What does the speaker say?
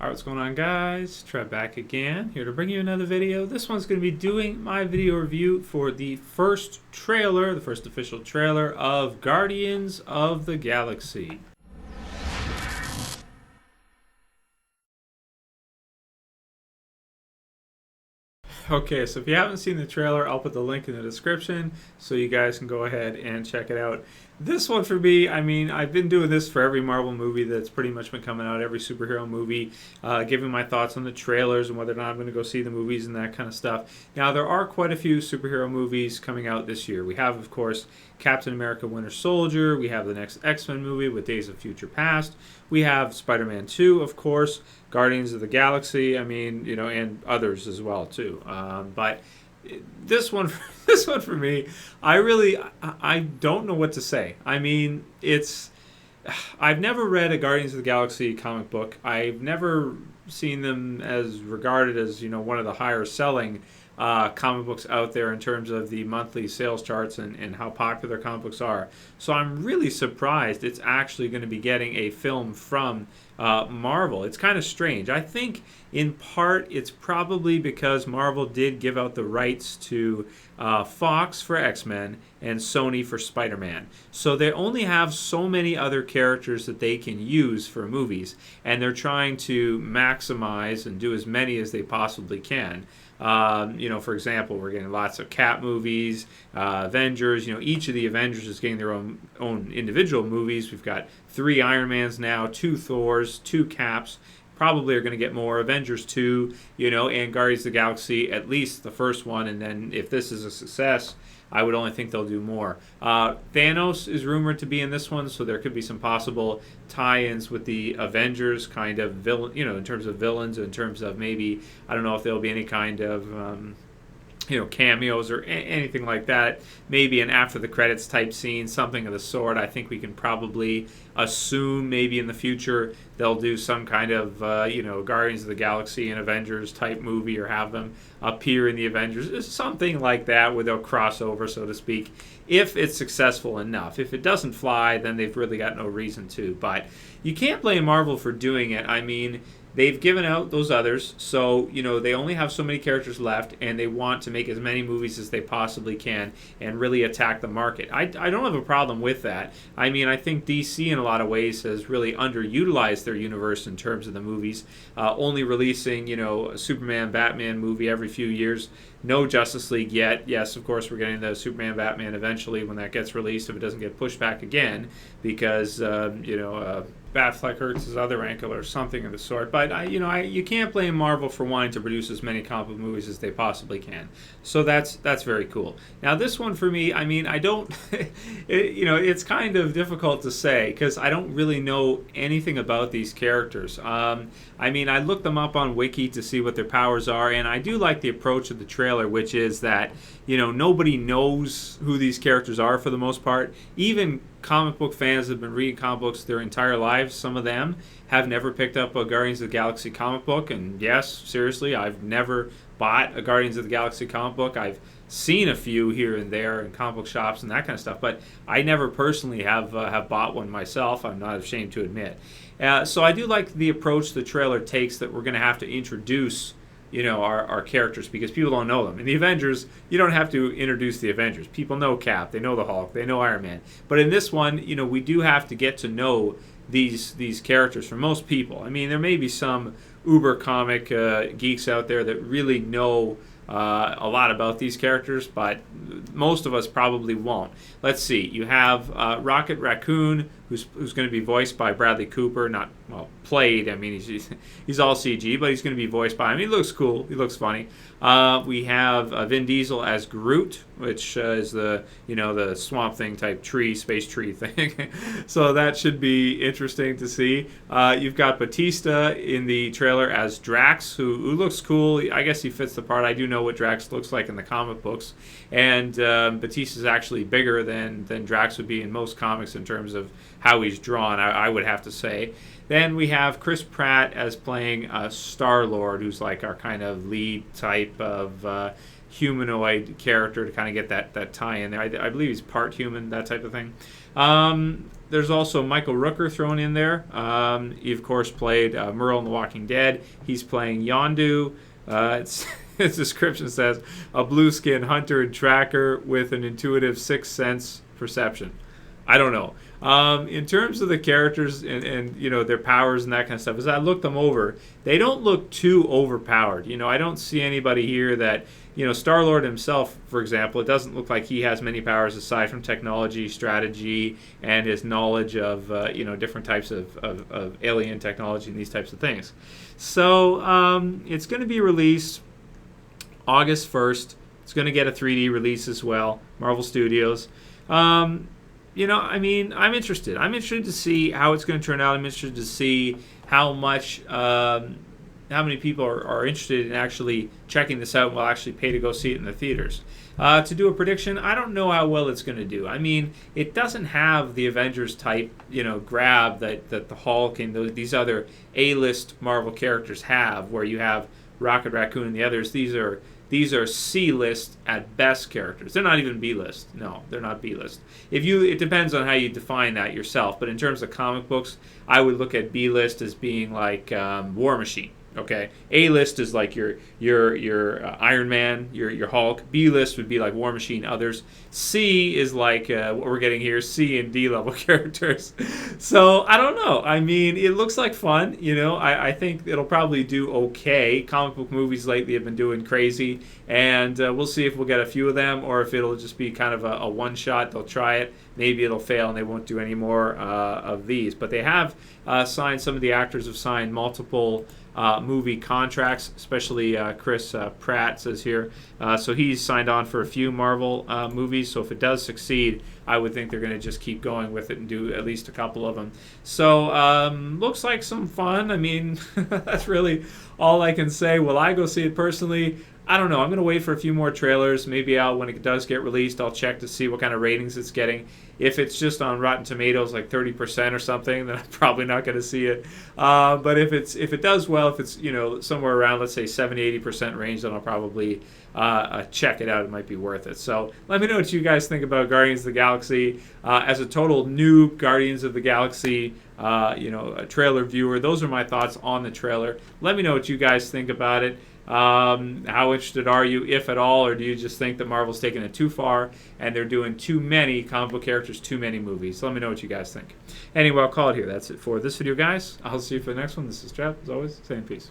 Alright, what's going on, guys? Trev back again, here to bring you another video. This one's going to be doing my video review for the first trailer, the first official trailer of Guardians of the Galaxy. Okay, so if you haven't seen the trailer, I'll put the link in the description so you guys can go ahead and check it out. This one for me, I mean, I've been doing this for every Marvel movie that's pretty much been coming out, every superhero movie, giving my thoughts on the trailers and whether or not I'm going to go see the movies and that kind of stuff. Now, there are quite a few superhero movies coming out this year. We have, of course, Captain America Winter Soldier. We have the next X-Men movie with Days of Future Past. We have Spider-Man 2, of course, Guardians of the Galaxy, I mean, you know, and others as well, too. But this one for me, I don't know what to say. I mean, I've never read a Guardians of the Galaxy comic book. I've never seen them as regarded as, you know, one of the higher selling comic books out there in terms of the monthly sales charts and how popular comic books are. So I'm really surprised it's actually going to be getting a film from Marvel. It's kind of strange. I think in part it's probably because Marvel did give out the rights to Fox for X-Men and Sony for Spider-Man. So they only have so many other characters that they can use for movies, and they're trying to maximize and do as many as they possibly can. You know, for example, we're getting lots of Cap movies, Avengers. You know, each of the Avengers is getting their own individual movies. We've got 3 Iron Mans now, 2 Thors, 2 Caps. Probably are going to get more. Avengers 2, you know, and Guardians of the Galaxy, at least the first one. And then if this is a success, I would only think they'll do more. Thanos is rumored to be in this one, so there could be some possible tie-ins with the Avengers, kind of villain, you know, in terms of villains, in terms of maybe, I don't know if there'll be any kind of you know, cameos or anything like that. Maybe an after the credits type scene, something of the sort. I think we can probably assume maybe in the future they'll do some kind of you know, Guardians of the Galaxy and Avengers type movie, or have them appear in the Avengers, something like that, where they'll cross over, so to speak, if it's successful enough. If it doesn't fly, then they've really got no reason to. But you can't blame Marvel for doing it. I mean, they've given out those others, so, you know, they only have so many characters left, and they want to make as many movies as they possibly can and really attack the market. I don't have a problem with that. I mean, I think DC in a lot of ways has really underutilized their universe in terms of the movies, only releasing, you know, a Superman, Batman movie every few years. No Justice League yet. Yes, of course, we're getting the Superman, Batman eventually when that gets released, if it doesn't get pushed back again, because, you know, Batfleck hurts his other ankle or something of the sort. But you can't blame Marvel for wanting to produce as many comic book movies as they possibly can. So that's very cool. Now this one for me, I mean, I don't, you know, it's kind of difficult to say because I don't really know anything about these characters. I mean, I looked them up on Wiki to see what their powers are, and I do like the approach of the trailer, which is that, you know, nobody knows who these characters are for the most part. Even comic book fans have been reading comic books their entire lives. Some of them have never picked up a Guardians of the Galaxy comic book, and yes, seriously, I've never bought a Guardians of the Galaxy comic book. I've seen a few here and there in comic book shops and that kind of stuff, but I never personally have bought one myself. I'm not ashamed to admit. So I do like the approach the trailer takes, that we're going to have to introduce, you know, our characters, because people don't know them. In the Avengers, you don't have to introduce the Avengers. People know Cap, they know the Hulk, they know Iron Man. But in this one, you know, we do have to get to know these characters for most people. I mean, there may be some uber comic geeks out there that really know a lot about these characters, but most of us probably won't. Let's see. You have Rocket Raccoon, who's going to be voiced by Bradley Cooper. Not, well, played. I mean, he's all CG, but he's going to be voiced by him. He looks cool. He looks funny. We have Vin Diesel as Groot, which is the, you know, the Swamp Thing type tree, space tree thing. So that should be interesting to see. You've got Bautista in the trailer as Drax, who looks cool. I guess he fits the part. I do know what Drax looks like in the comic books, and Bautista's actually bigger than Drax would be in most comics in terms of how he's drawn, I would have to say. Then we have Chris Pratt as playing Star-Lord, who's like our kind of lead type of humanoid character to kind of get that tie in there. I believe he's part human, that type of thing. There's also Michael Rooker thrown in there. He, of course, played Merle in The Walking Dead. He's playing Yondu. Its description says, a blue-skinned hunter and tracker with an intuitive sixth sense perception. I don't know. In terms of the characters and you know, their powers and that kind of stuff, as I looked them over, they don't look too overpowered. You know, I don't see anybody here that, you know, Star-Lord himself, for example, it doesn't look like he has many powers aside from technology, strategy, and his knowledge of, you know, different types of alien technology and these types of things. So it's going to be released August 1st. It's going to get a 3D release as well, Marvel Studios. You know, I mean, I'm interested. I'm interested to see how it's going to turn out. I'm interested to see how much, how many people are interested in actually checking this out and will actually pay to go see it in the theaters. To do a prediction, I don't know how well it's going to do. I mean, it doesn't have the Avengers type, you know, grab that the Hulk and these other A-list Marvel characters have, where you have Rocket Raccoon and the others. These are C-list at best characters. They're not even B-list. No, they're not B-list. It depends on how you define that yourself. But in terms of comic books, I would look at B-list as being like War Machine. Okay, A-list is like your Iron Man, your Hulk. B-list would be like War Machine, others. C is like what we're getting here, C and D level characters. So I don't know. I mean, it looks like fun. You know, I think it'll probably do okay. Comic book movies lately have been doing crazy, and we'll see if we'll get a few of them or if it'll just be kind of a one shot. They'll try it. Maybe it'll fail and they won't do any more of these. But they have signed. Some of the actors have signed multiple movie contracts, especially Chris Pratt says here. So he's signed on for a few Marvel movies. So if it does succeed, I would think they're going to just keep going with it and do at least a couple of them. So looks like some fun. I mean, that's really all I can say. Will I go see it personally? I don't know. I'm going to wait for a few more trailers. Maybe when it does get released, I'll check to see what kind of ratings it's getting. If it's just on Rotten Tomatoes, like 30% or something, then I'm probably not going to see it. But if it does well, if it's, you know, somewhere around, let's say 70-80% range, then I'll probably check it out. It might be worth it. So let me know what you guys think about Guardians of the Galaxy. As a total new Guardians of the Galaxy, you know, a trailer viewer, those are my thoughts on the trailer. Let me know what you guys think about it. How interested are you, if at all, or do you just think that Marvel's taking it too far and they're doing too many comic book characters, too many movies? Let me know what you guys think. Anyway, I'll call it here. That's it for this video, guys. I'll see you for the next one. This is Trev. As always, saying peace.